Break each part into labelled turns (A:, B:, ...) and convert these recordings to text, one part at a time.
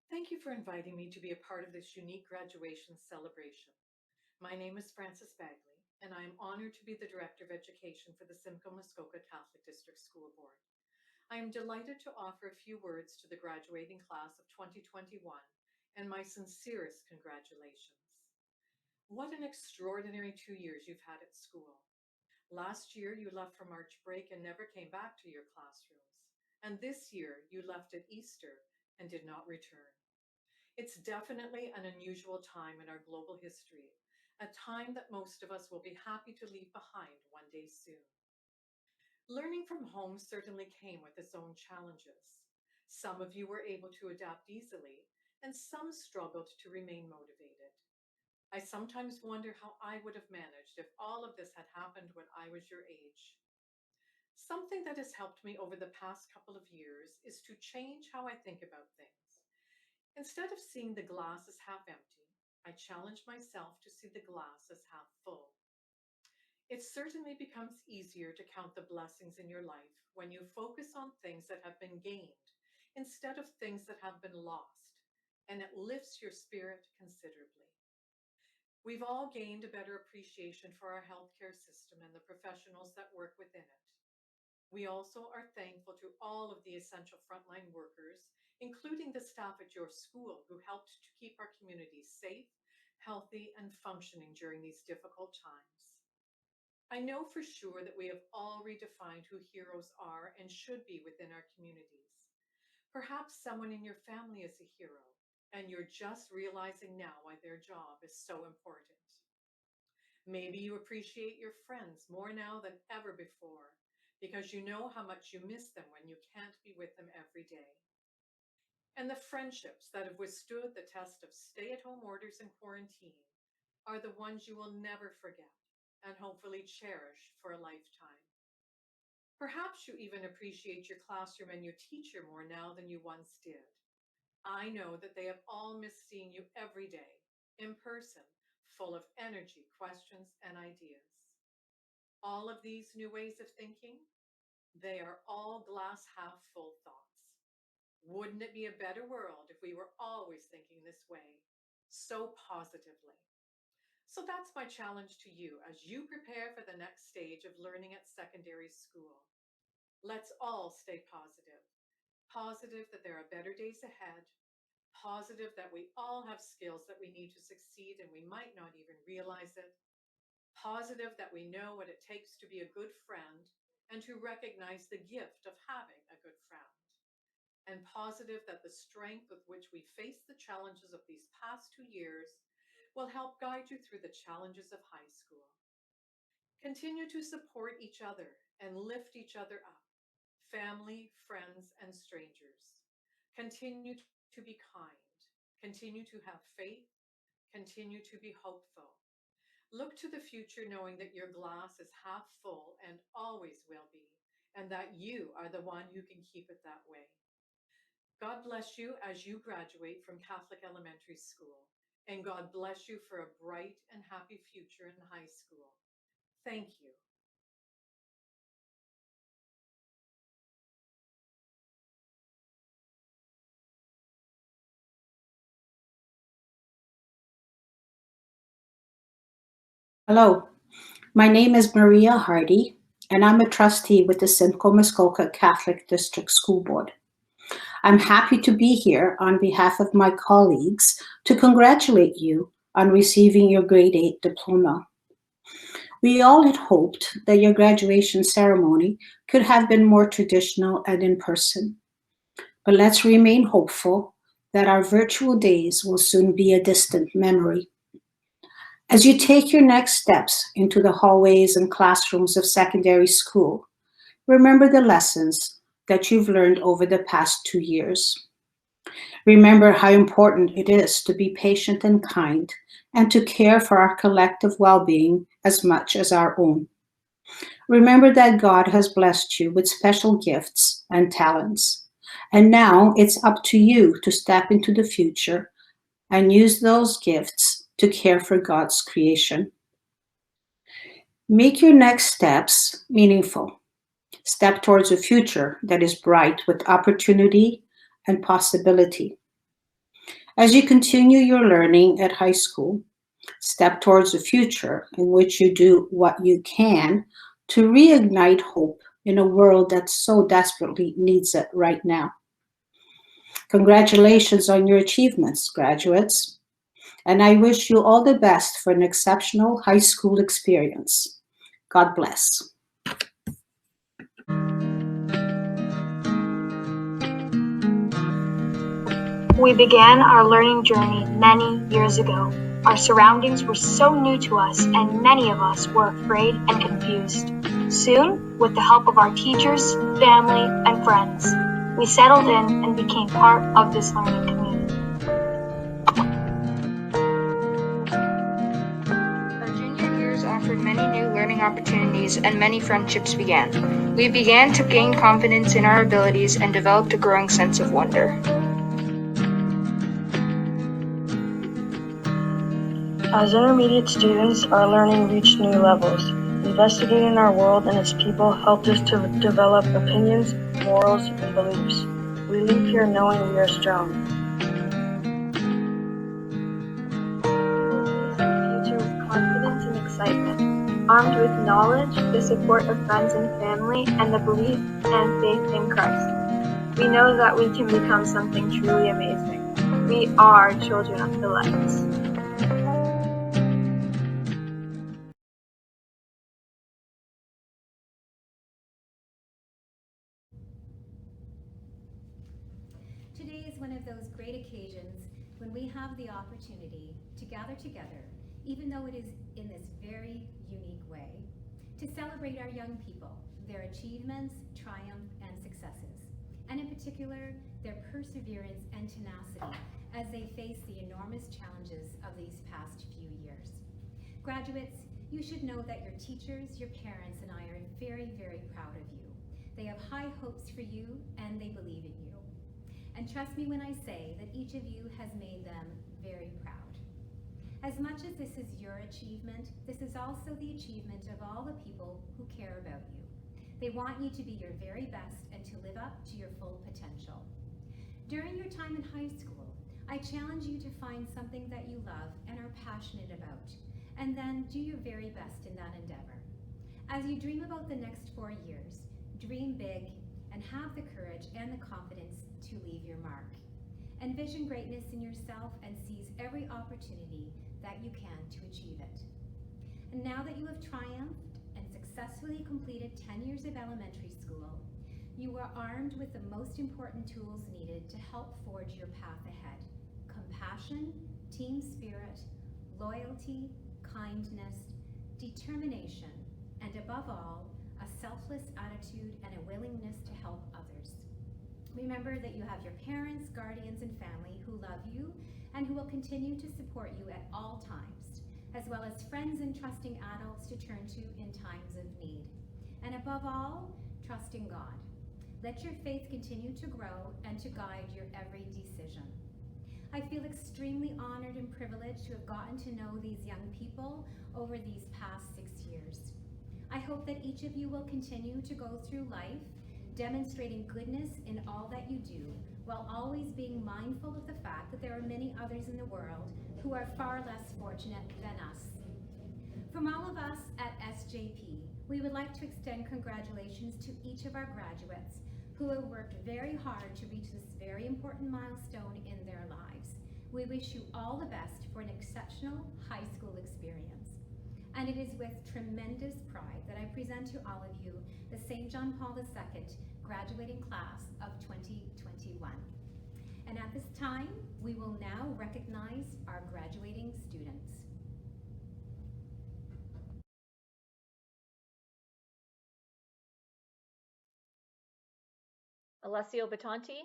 A: Thank you for inviting me to be a part of this unique graduation celebration. My name is Frances Bagley, and I am honored to be the Director of Education for the Simcoe Muskoka Catholic District School Board. I am delighted to offer a few words to the graduating class of 2021 and my sincerest congratulations. What an extraordinary 2 years you've had at school. Last year, you left for March break and never came back to your classrooms. And this year, you left at Easter and did not return. It's definitely an unusual time in our global history, a time that most of us will be happy to leave behind one day soon. Learning from home certainly came with its own challenges. Some of you were able to adapt easily, and some struggled to remain motivated. I sometimes wonder how I would have managed if all of this had happened when I was your age. Something that has helped me over the past couple of years is to change how I think about things. Instead of seeing the glass as half empty, I challenge myself to see the glass as half full. It certainly becomes easier to count the blessings in your life when you focus on things that have been gained instead of things that have been lost, and it lifts your spirit considerably. We've all gained a better appreciation for our healthcare system and the professionals that work within it. We also are thankful to all of the essential frontline workers, including the staff at your school who helped to keep our communities safe, healthy, and functioning during these difficult times. I know for sure that we have all redefined who heroes are and should be within our communities. Perhaps someone in your family is a hero, and you're just realizing now why their job is so important. Maybe you appreciate your friends more now than ever before because you know how much you miss them when you can't be with them every day. And the friendships that have withstood the test of stay at home orders and quarantine are the ones you will never forget and hopefully cherish for a lifetime. Perhaps you even appreciate your classroom and your teacher more now than you once did. I know that they have all missed seeing you every day, in person, full of energy, questions, and ideas. All of these new ways of thinking, they are all glass half full thoughts. Wouldn't it be a better world if we were always thinking this way, so positively? So that's my challenge to you as you prepare for the next stage of learning at secondary school. Let's all stay positive. Positive that there are better days ahead. Positive that we all have skills that we need to succeed and we might not even realize it. Positive that we know what it takes to be a good friend and to recognize the gift of having a good friend. And positive that the strength with which we face the challenges of these past 2 years will help guide you through the challenges of high school. Continue to support each other and lift each other up, family, friends, and strangers. Continue to be kind. Continue to have faith. Continue to be hopeful. Look to the future knowing that your glass is half full and always will be, and that you are the one who can keep it that way. God bless you as you graduate from Catholic Elementary School, and God bless you for a bright and happy future in high school. Thank you.
B: Hello, my name is Maria Hardy, and I'm a trustee with the Simcoe Muskoka Catholic District School Board. I'm happy to be here on behalf of my colleagues to congratulate you on receiving your grade 8 diploma. We all had hoped that your graduation ceremony could have been more traditional and in person, but let's remain hopeful that our virtual days will soon be a distant memory. As you take your next steps into the hallways and classrooms of secondary school, remember the lessons that you've learned over the past 2 years. Remember how important it is to be patient and kind and to care for our collective well being as much as our own. Remember that God has blessed you with special gifts and talents. And now it's up to you to step into the future and use those gifts to care for God's creation. Make your next steps meaningful. Step towards a future that is bright with opportunity and possibility. As you continue your learning at high school, step towards a future in which you do what you can to reignite hope in a world that so desperately needs it right now. Congratulations on your achievements, graduates, and I wish you all the best for an exceptional high school experience. God bless.
C: We began our learning journey many years ago. Our surroundings were so new to us, and many of us were afraid and confused. Soon, with the help of our teachers, family, and friends, we settled in and became part of this learning community. Our junior years offered many new learning opportunities, and many friendships began. We began to gain confidence in our abilities and developed a growing sense of wonder. As intermediate students, our learning reached new levels. Investigating our world and its people helped us to develop opinions, morals, and beliefs. We leave here knowing we are strong. We face the future with confidence and excitement, armed with knowledge, the support of friends and family, and the belief and faith in Christ. We know that we can become something truly amazing. We are children of the lights.
D: Today is one of those great occasions when we have the opportunity to gather together, even though it is in this very unique way, to celebrate our young people, their achievements, triumph, and successes, and in particular, their perseverance and tenacity as they face the enormous challenges of these past few years. Graduates, you should know that your teachers, your parents, and I are very, very proud of you. They have high hopes for you, and they believe in you. And trust me when I say that each of you has made them very proud. As much as this is your achievement, this is also the achievement of all the people who care about you. They want you to be your very best and to live up to your full potential. During your time in high school, I challenge you to find something that you love and are passionate about, and then do your very best in that endeavor. As you dream about the next 4 years, dream big and have the courage and the confidence to leave your mark. Envision greatness in yourself and seize every opportunity that you can to achieve it. And now that you have triumphed and successfully completed 10 years of elementary school, you are armed with the most important tools needed to help forge your path ahead: compassion, team spirit, loyalty, kindness, determination, and above all, a selfless attitude and a willingness to help others. Remember that you have your parents, guardians, and family who love you and who will continue to support you at all times, as well as friends and trusting adults to turn to in times of need. And above all, trust in God. Let your faith continue to grow and to guide your every decision. I feel extremely honored and privileged to have gotten to know these young people over these past 6 years. I hope that each of you will continue to go through life demonstrating goodness in all that you do, while always being mindful of the fact that there are many others in the world who are far less fortunate than us. From all of us at SJP, we would like to extend congratulations to each of our graduates who have worked very hard to reach this very important milestone in their lives. We wish you all the best for an exceptional high school experience. And it is with tremendous pride that I present to all of you the St. John Paul II graduating class of 2021. And at this time, we will now recognize our graduating students.
E: Alessio Batanti,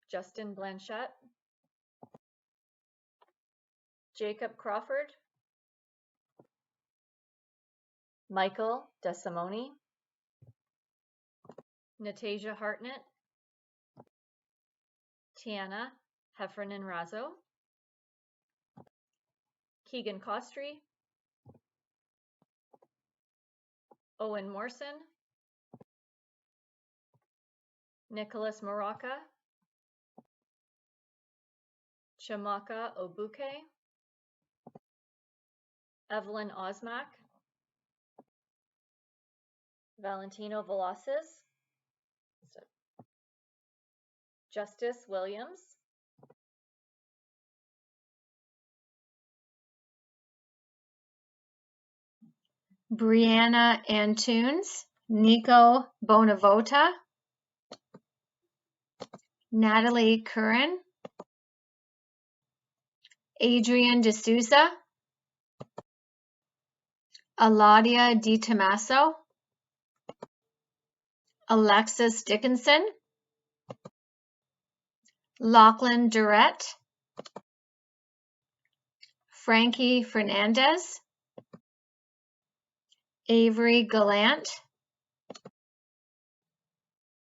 E: Justin Blanchette, Jacob Crawford, Michael DeSimone, Natasia Hartnett, Tiana Heffernan-Razo, Keegan Costry, Owen Morrison, Nicholas Maraca, Chamaka Obuke, Evelyn Osmak, Valentino Velasquez, Justice Williams,
C: Brianna Antunes, Nico Bonavota, Natalie Curran, Adrian D'Souza, Aladia Di Tommaso, Alexis Dickinson, Lachlan Durrett, Frankie Fernandez, Avery Gallant,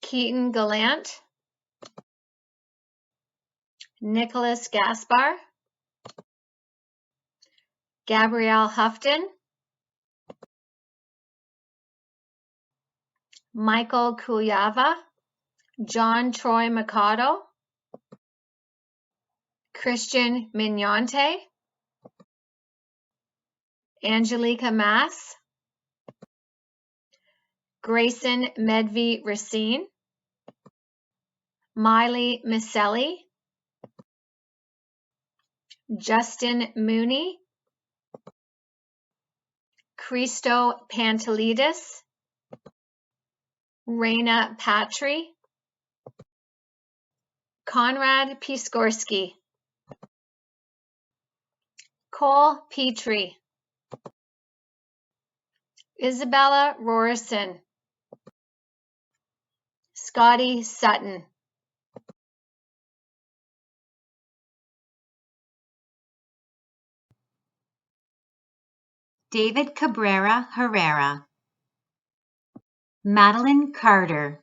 C: Keaton Gallant, Nicholas Gaspar, Gabrielle Houghton, Michael Kuyava, John Troy Mikado, Christian Mignonte, Angelica Mass, Grayson Medvi Racine, Miley Miselli, Justin Mooney, Christo Pantelidis, Raina Patry, Conrad Piskorski, Cole Petrie, Isabella Rorison, Scotty Sutton,
F: David Cabrera Herrera, Madeline Carter,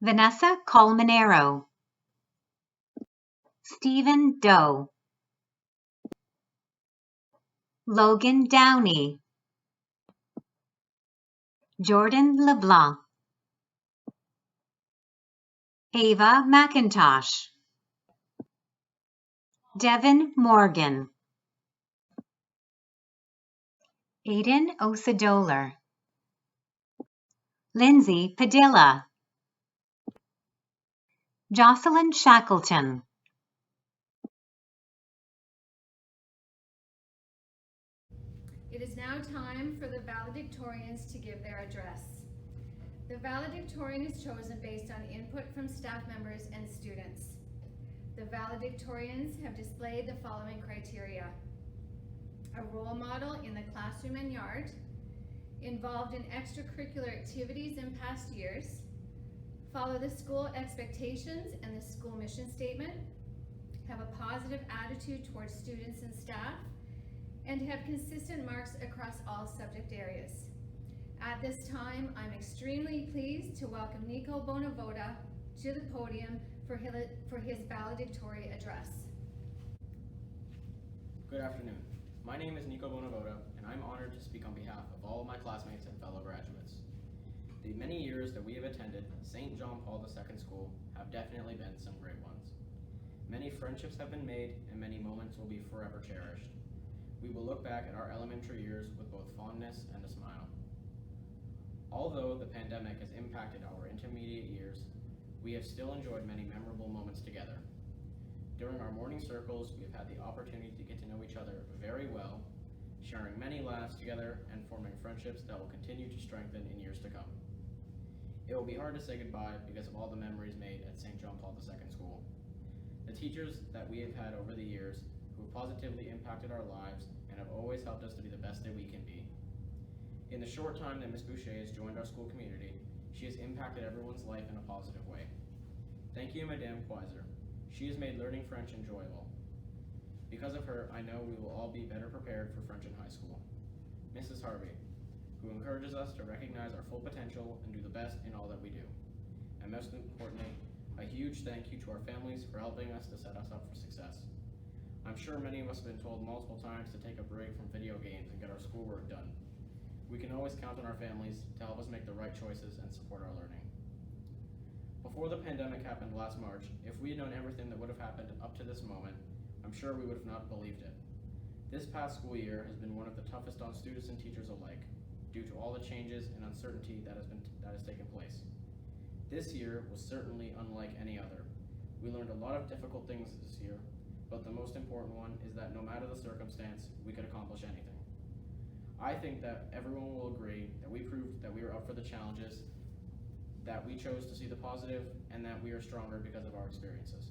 F: Vanessa Colmenero, Stephen Doe, Logan Downey, Jordan LeBlanc, Ava McIntosh, Devin Morgan, Aiden Osadoler, Lindsay Padilla, Jocelyn Shackleton,
D: It is now time for the valedictorians to give their address. The valedictorian is chosen based on input from staff members and students. The valedictorians have displayed the following criteria: a role model in the classroom and yard, involved in extracurricular activities in past years, follow the school expectations and the school mission statement, have a positive attitude towards students and staff, and have consistent marks across all subject areas. At this time, I'm extremely pleased to welcome Nico Bonavota to the podium for his valedictory address.
G: Good afternoon. My name is Nico Bonavota, and I'm honored to speak on behalf of all of my classmates and fellow graduates. The many years that we have attended St. John Paul II School have definitely been some great ones. Many friendships have been made, and many moments will be forever cherished. We will look back at our elementary years with both fondness and a smile. Although the pandemic has impacted our intermediate years, we have still enjoyed many memorable moments together. During our morning circles, we have had the opportunity to get to know each other very well, sharing many laughs together and forming friendships that will continue to strengthen in years to come. It will be hard to say goodbye because of all the memories made at St. John Paul II School. The teachers that we have had over the years who have positively impacted our lives and have always helped us to be the best that we can be. In the short time that Ms. Boucher has joined our school community, she has impacted everyone's life in a positive way. Thank you, Madame Quaiser. She has made learning French enjoyable. Because of her, I know we will all be better prepared for French in high school. Mrs. Harvey, who encourages us to recognize our full potential and do the best in all that we do. And most importantly, a huge thank you to our families for helping us to set us up for success. I'm sure many of us have been told multiple times to take a break from video games and get our schoolwork done. We can always count on our families to help us make the right choices and support our learning. Before the pandemic happened last March, if we had known everything that would have happened up to this moment, I'm sure we would have not believed it. This past school year has been one of the toughest on students and teachers alike, due to all the changes and uncertainty that has taken place. This year was certainly unlike any other. We learned a lot of difficult things this year, but the most important one is that no matter the circumstance, we could accomplish anything. I think that everyone will agree that we proved that we were up for the challenges, that we chose to see the positive, and that we are stronger because of our experiences.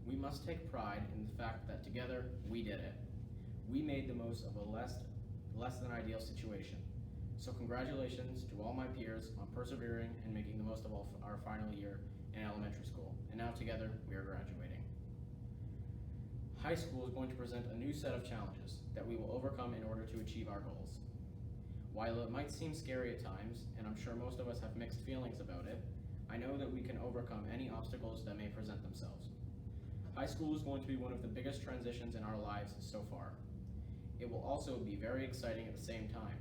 G: We must take pride in the fact that together, we did it. We made the most of a less than ideal situation. So congratulations to all my peers on persevering and making the most of our final year in elementary school. And now together, we are graduating. High school is going to present a new set of challenges that we will overcome in order to achieve our goals. While it might seem scary at times, and I'm sure most of us have mixed feelings about it, I know that we can overcome any obstacles that may present themselves. High school is going to be one of the biggest transitions in our lives so far. It will also be very exciting at the same time.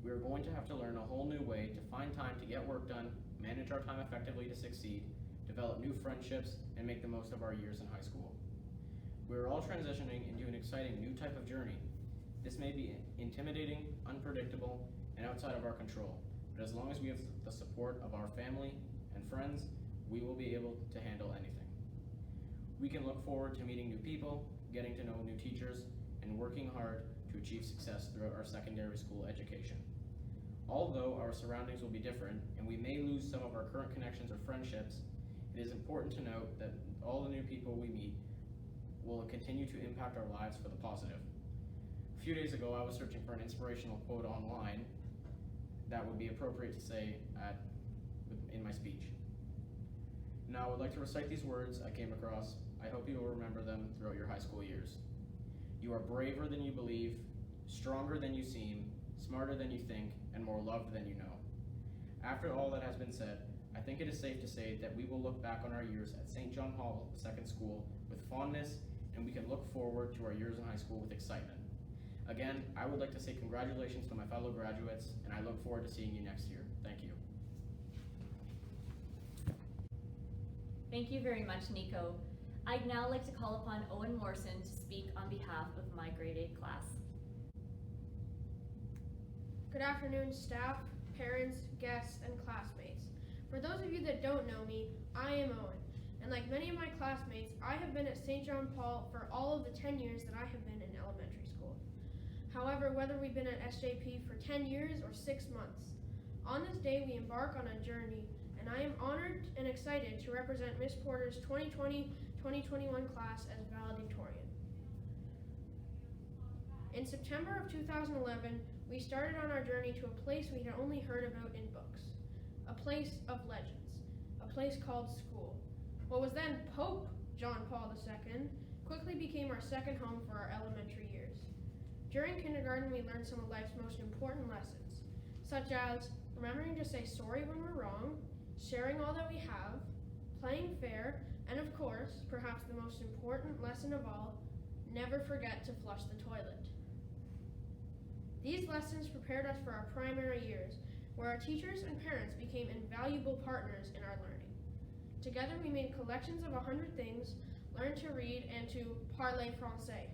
G: We are going to have to learn a whole new way to find time to get work done, manage our time effectively to succeed, develop new friendships, and make the most of our years in high school. We are all transitioning into an exciting new type of journey. This may be intimidating, unpredictable, and outside of our control, but as long as we have the support of our family and friends, we will be able to handle anything. We can look forward to meeting new people, getting to know new teachers, and working hard to achieve success throughout our secondary school education. Although our surroundings will be different, and we may lose some of our current connections or friendships, it is important to note that all the new people we meet will continue to impact our lives for the positive. A few days ago, I was searching for an inspirational quote online that would be appropriate to say in my speech. Now, I would like to recite these words I came across. I hope you will remember them throughout your high school years. You are braver than you believe, stronger than you seem, smarter than you think, and more loved than you know. After all that has been said, I think it is safe to say that we will look back on our years at St. John Paul II School with fondness, and we can look forward to our years in high school with excitement. Again, I would like to say congratulations to my fellow graduates, and I look forward to seeing you next year. Thank you.
E: Thank you very much, Nico. I'd now like to call upon Owen Morrison to speak on behalf of my grade 8 class.
H: Good afternoon, staff, parents, guests, and classmates. For those of you that don't know me, I am Owen, and like many of my classmates, I have been at St. John Paul for all of the 10 years that I have been in elementary school. However, whether we've been at SJP for 10 years or 6 months, on this day we embark on a journey, and I am honored and excited to represent Miss Porter's 2020-2021 class as valedictorian. In September of 2011, we started on our journey to a place we had only heard about in books, a place of legends, a place called school. What was then Pope John Paul II quickly became our second home for our elementary years. During kindergarten, we learned some of life's most important lessons, such as remembering to say sorry when we're wrong, sharing all that we have, playing fair, and of course, perhaps the most important lesson of all, never forget to flush the toilet. These lessons prepared us for our primary years, where our teachers and parents became invaluable partners in our learning. Together we made collections of 100 things, learned to read, and to parler français.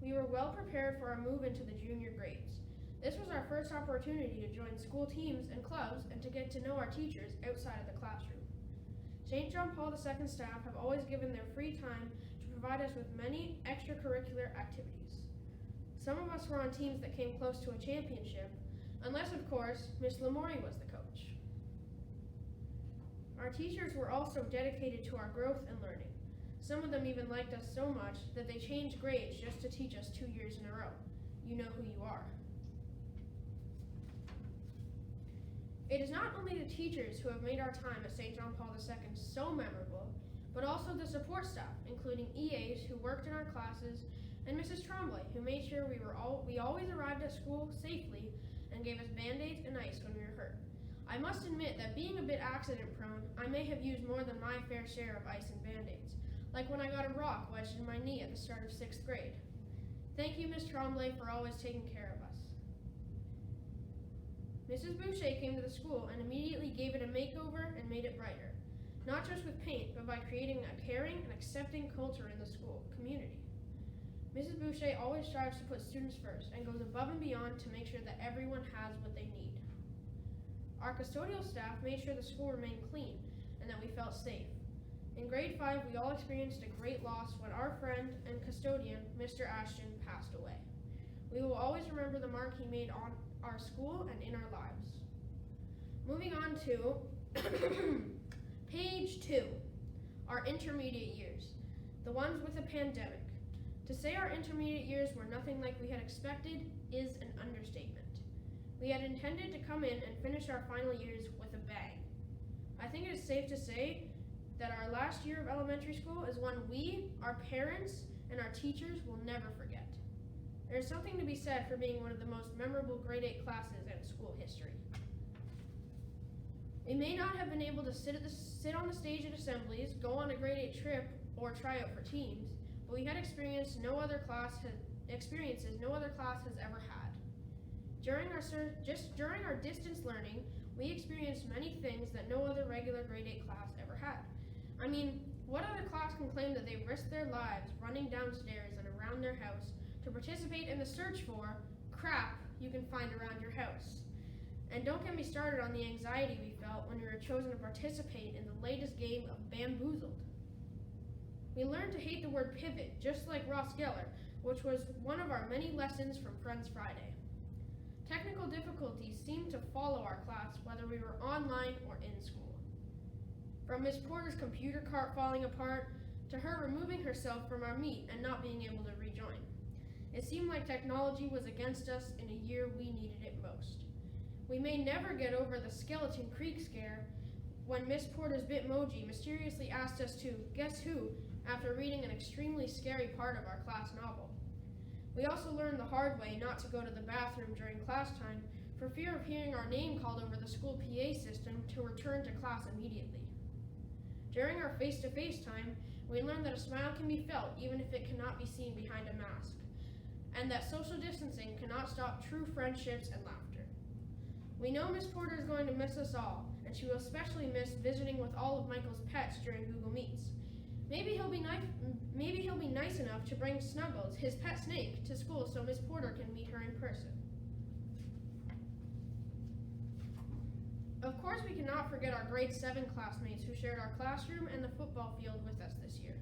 H: We were well prepared for our move into the junior grades. This was our first opportunity to join school teams and clubs and to get to know our teachers outside of the classroom. St. John Paul II staff have always given their free time to provide us with many extracurricular activities. Some of us were on teams that came close to a championship, unless of course, Miss Lamori was the coach. Our teachers were also dedicated to our growth and learning. Some of them even liked us so much that they changed grades just to teach us 2 years in a row. You know who you are. It is not only the teachers who have made our time at St. John Paul II so memorable, but also the support staff, including EAs who worked in our classes, and Mrs. Tremblay, who made sure we always arrived at school safely and gave us band-aids and ice when we were hurt. I must admit that being a bit accident-prone, I may have used more than my fair share of ice and band-aids, like when I got a rock wedged in my knee at the start of 6th grade. Thank you, Ms. Tremblay, for always taking care of us. Mrs. Boucher came to the school and immediately gave it a makeover and made it brighter, not just with paint, but by creating a caring and accepting culture in the school community. Mrs. Boucher always strives to put students first and goes above and beyond to make sure that everyone has what they need. Our custodial staff made sure the school remained clean and that we felt safe. In grade 5, we all experienced a great loss when our friend and custodian, Mr. Ashton, passed away. We will always remember the mark he made on our school and in our lives. Moving on to page 2, our intermediate years, the ones with a pandemic. To say our intermediate years were nothing like we had expected is an understatement. We had intended to come in and finish our final years with a bang. I think it is safe to say that our last year of elementary school is one we, our parents, and our teachers will never forget. There is something to be said for being one of the most memorable grade 8 classes in school history. We may not have been able to sit on the stage at assemblies, go on a grade 8 trip, or try out for teams, but we had experiences no other class has ever had. During our distance learning, we experienced many things that no other regular grade 8 class ever had. I mean, what other class can claim that they risked their lives running downstairs and around their house to participate in the search for crap you can find around your house? And don't get me started on the anxiety we felt when we were chosen to participate in the latest game of Bamboozled. We learned to hate the word pivot, just like Ross Geller, which was one of our many lessons from Friends Friday. Technical difficulties seemed to follow our class whether we were online or in school. From Miss Porter's computer cart falling apart, to her removing herself from our meet and not being able to rejoin. It seemed like technology was against us in a year we needed it most. We may never get over the Skeleton Creek scare when Miss Porter's Bitmoji mysteriously asked us to guess who after reading an extremely scary part of our class novel. We also learned the hard way not to go to the bathroom during class time for fear of hearing our name called over the school PA system to return to class immediately. During our face-to-face time, we learned that a smile can be felt even if it cannot be seen behind a mask, and that social distancing cannot stop true friendships and laughter. We know Miss Porter is going to miss us all, and she will especially miss visiting with all of Michael's pets during Google Meets. Maybe he'll be nice enough to bring Snuggles, his pet snake, to school so Miss Porter can meet her in person. Of course, we cannot forget our grade 7 classmates who shared our classroom and the football field with us this year.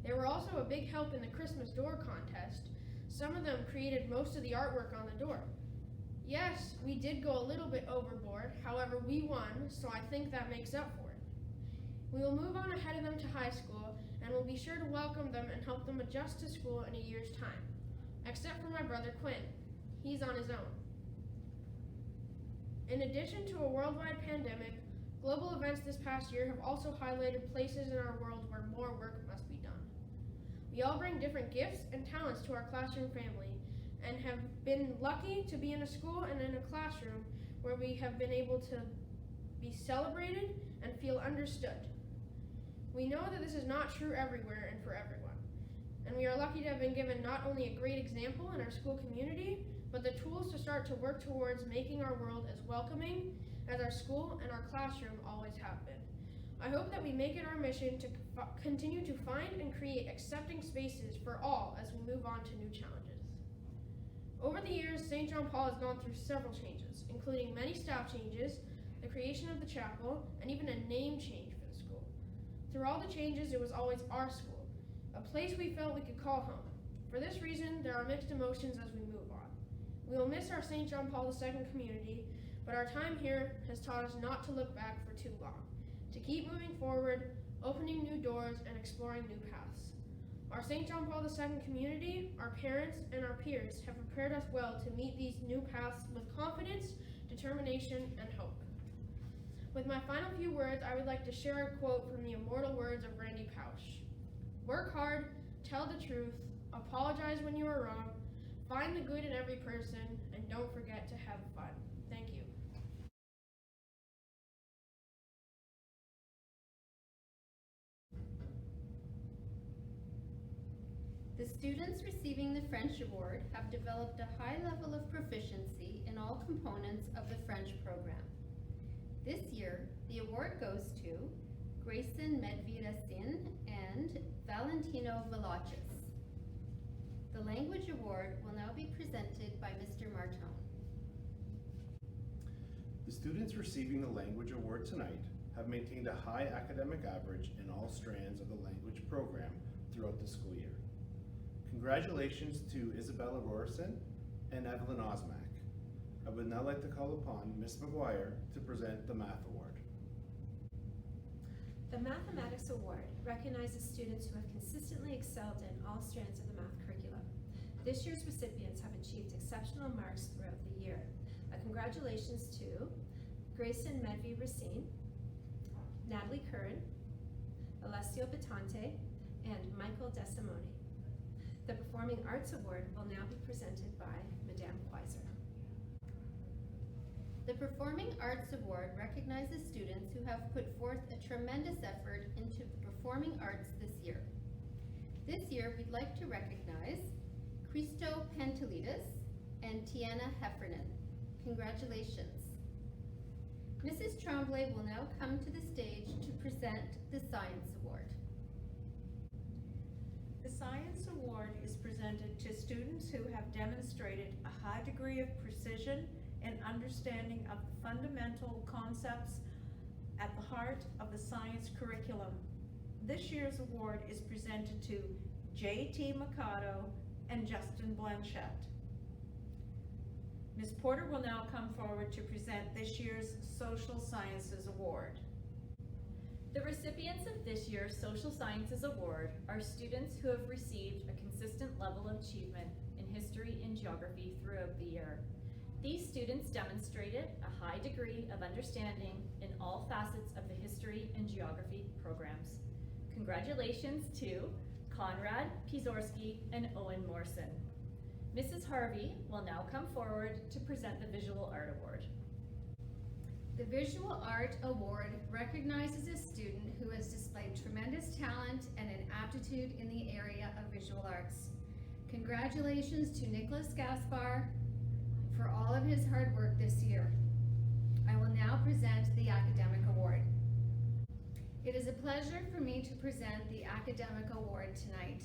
H: They were also a big help in the Christmas door contest. Some of them created most of the artwork on the door. Yes, we did go a little bit overboard, however we won, so I think that makes up for it. We will move on ahead of them to high school, and we'll be sure to welcome them and help them adjust to school in a year's time. Except for my brother Quinn. He's on his own. In addition to a worldwide pandemic, global events this past year have also highlighted places in our world where more work must be done. We all bring different gifts and talents to our classroom family, and have been lucky to be in a school and in a classroom where we have been able to be celebrated and feel understood. We know that this is not true everywhere and for everyone, and we are lucky to have been given not only a great example in our school community, but the tools to start to work towards making our world as welcoming as our school and our classroom always have been. I hope that we make it our mission to continue to find and create accepting spaces for all as we move on to new challenges. Over the years, St. John Paul has gone through several changes, including many staff changes, the creation of the chapel, and even a name change for the school. Through all the changes, it was always our school, a place we felt we could call home. For this reason, there are mixed emotions as we move on. We will miss our St. John Paul II community, but our time here has taught us not to look back for too long, to keep moving forward, opening new doors, and exploring new paths. Our St. John Paul II community, our parents, and our peers have prepared us well to meet these new paths with confidence, determination, and hope. With my final few words, I would like to share a quote from the immortal words of Randy Pausch. Work hard, tell the truth, apologize when you are wrong, find the good in every person, and don't forget to have fun. Thank you.
I: The students receiving the French award have developed a high level of proficiency in all components of the French program. This year, the award goes to Grayson Medvedacin and Valentino Velachis. The language award will now be presented by Mr. Martone.
J: The students receiving the language award tonight have maintained a high academic average in all strands of the language program throughout the school year. Congratulations to Isabella Rorson and Evelyn Osmack. I would now like to call upon Ms. McGuire to present the Math Award.
K: The Mathematics Award recognizes students who have consistently excelled in all strands of the math curriculum. This year's recipients have achieved exceptional marks throughout the year. Congratulations to Grayson Medvedacin, Natalie Curran, Alessio Batante, and Michael Desimone. The Performing Arts Award will now be presented by Madame Weiser.
I: The Performing Arts Award recognizes students who have put forth a tremendous effort into the performing arts this year. This year, we'd like to recognize Christo Pantelidis and Tiana Heffernan. Congratulations. Mrs. Tremblay will now come to the stage to present the Science Award.
L: The Science Award is presented to students who have demonstrated a high degree of precision and understanding of the fundamental concepts at the heart of the science curriculum. This year's award is presented to J.T. Mikado and Justin Blanchette. Ms. Porter will now come forward to present this year's Social Sciences Award.
E: The recipients of this year's Social Sciences Award are students who have received a consistent level of achievement in history and geography throughout the year. These students demonstrated a high degree of understanding in all facets of the history and geography programs. Congratulations to Conrad Pizorski and Owen Morrison. Mrs. Harvey will now come forward to present the Visual Art Award.
I: The Visual Art Award recognizes a student who has displayed tremendous talent and an aptitude in the area of visual arts. Congratulations to Nicholas Gaspar for all of his hard work this year. I will now present the Academic Award. It is a pleasure for me to present the Academic Award tonight.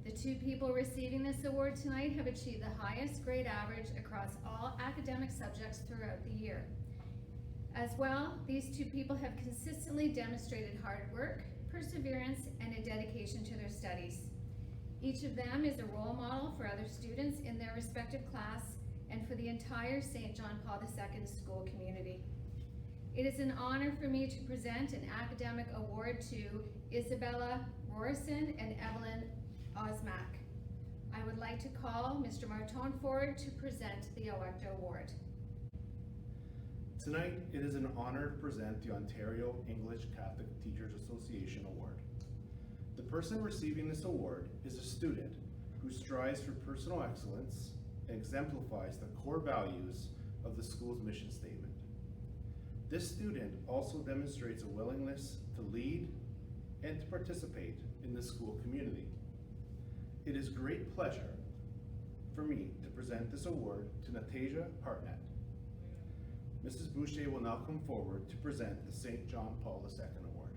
I: The two people receiving this award tonight have achieved the highest grade average across all academic subjects throughout the year. As well, these two people have consistently demonstrated hard work, perseverance, and a dedication to their studies. Each of them is a role model for other students in their respective class and for the entire St. John Paul II school community. It is an honor for me to present an academic award to Isabella Rorson and Evelyn Osmack. I would like to call Mr. Martone forward to present the Electo Award.
J: Tonight, it is an honor to present the Ontario English Catholic Teachers Association Award. The person receiving this award is a student who strives for personal excellence and exemplifies the core values of the school's mission statement. This student also demonstrates a willingness to lead and to participate in the school community. It is great pleasure for me to present this award to Natasia Hartnett. Mrs. Boucher will now come forward to present the St. John Paul II Award.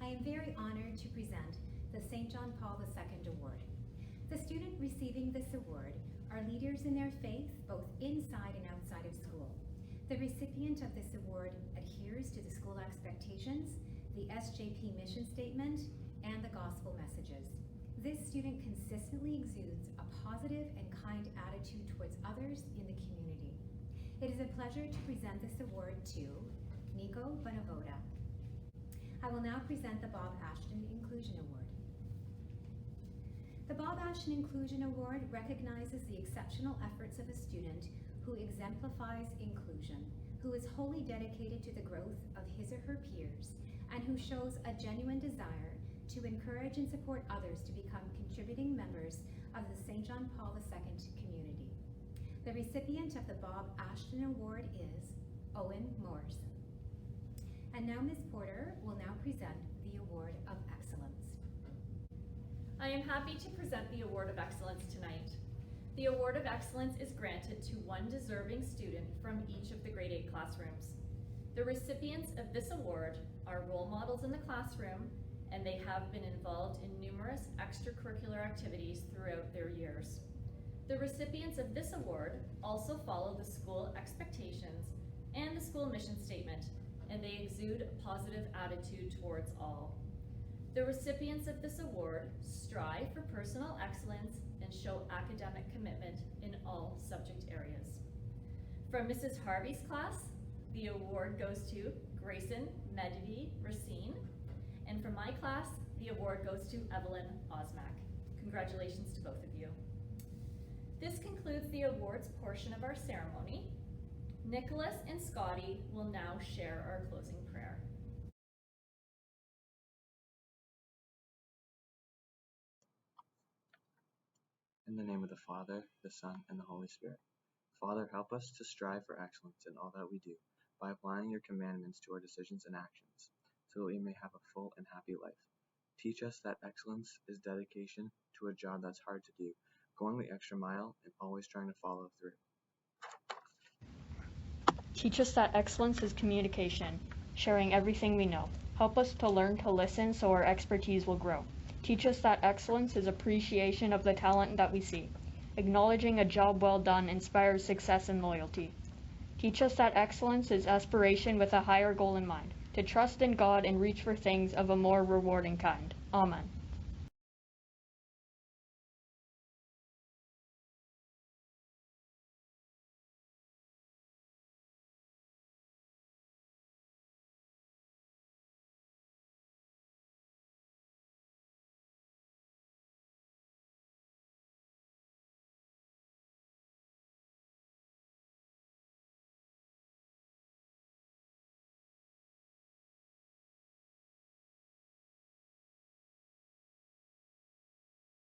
D: I am very honored to present the St. John Paul II Award. The student receiving this award are leaders in their faith, both inside and outside of school. The recipient of this award adheres to the school expectations, the SJP mission statement, and the gospel messages. This student consistently exudes a positive and kind attitude towards others in the community. It is a pleasure to present this award to Nico Bonavoda. I will now present the Bob Ashton Inclusion Award. The Bob Ashton Inclusion Award recognizes the exceptional efforts of a student who exemplifies inclusion, who is wholly dedicated to the growth of his or her peers, and who shows a genuine desire to encourage and support others to become contributing members of the St. John Paul II community. The recipient of the Bob Ashton Award is Owen Morrison. And now Ms. Porter will now present the Award of Excellence.
E: I am happy to present the Award of Excellence tonight. The Award of Excellence is granted to one deserving student from each of the grade 8 classrooms. The recipients of this award are role models in the classroom, and they have been involved in numerous extracurricular activities throughout their years. The recipients of this award also follow the school expectations and the school mission statement, and they exude a positive attitude towards all. The recipients of this award strive for personal excellence and show academic commitment in all subject areas. From Mrs. Harvey's class, the award goes to Grayson Medvey Racine, and from my class, the award goes to Evelyn Osmack. Congratulations to both of you. This concludes the awards portion of our ceremony. Nicholas and Scotty will now share our closing prayer.
M: In the name of the Father, the Son, and the Holy Spirit. Father, help us to strive for excellence in all that we do, by applying your commandments to our decisions and actions, so that we may have a full and happy life. Teach us that excellence is dedication to a job that's hard to do, going the extra mile and always trying to follow through.
N: Teach us that excellence is communication, sharing everything we know. Help us to learn to listen so our expertise will grow. Teach us that excellence is appreciation of the talent that we see. Acknowledging a job well done inspires success and loyalty. Teach us that excellence is aspiration with a higher goal in mind, to trust in God and reach for things of a more rewarding kind. Amen.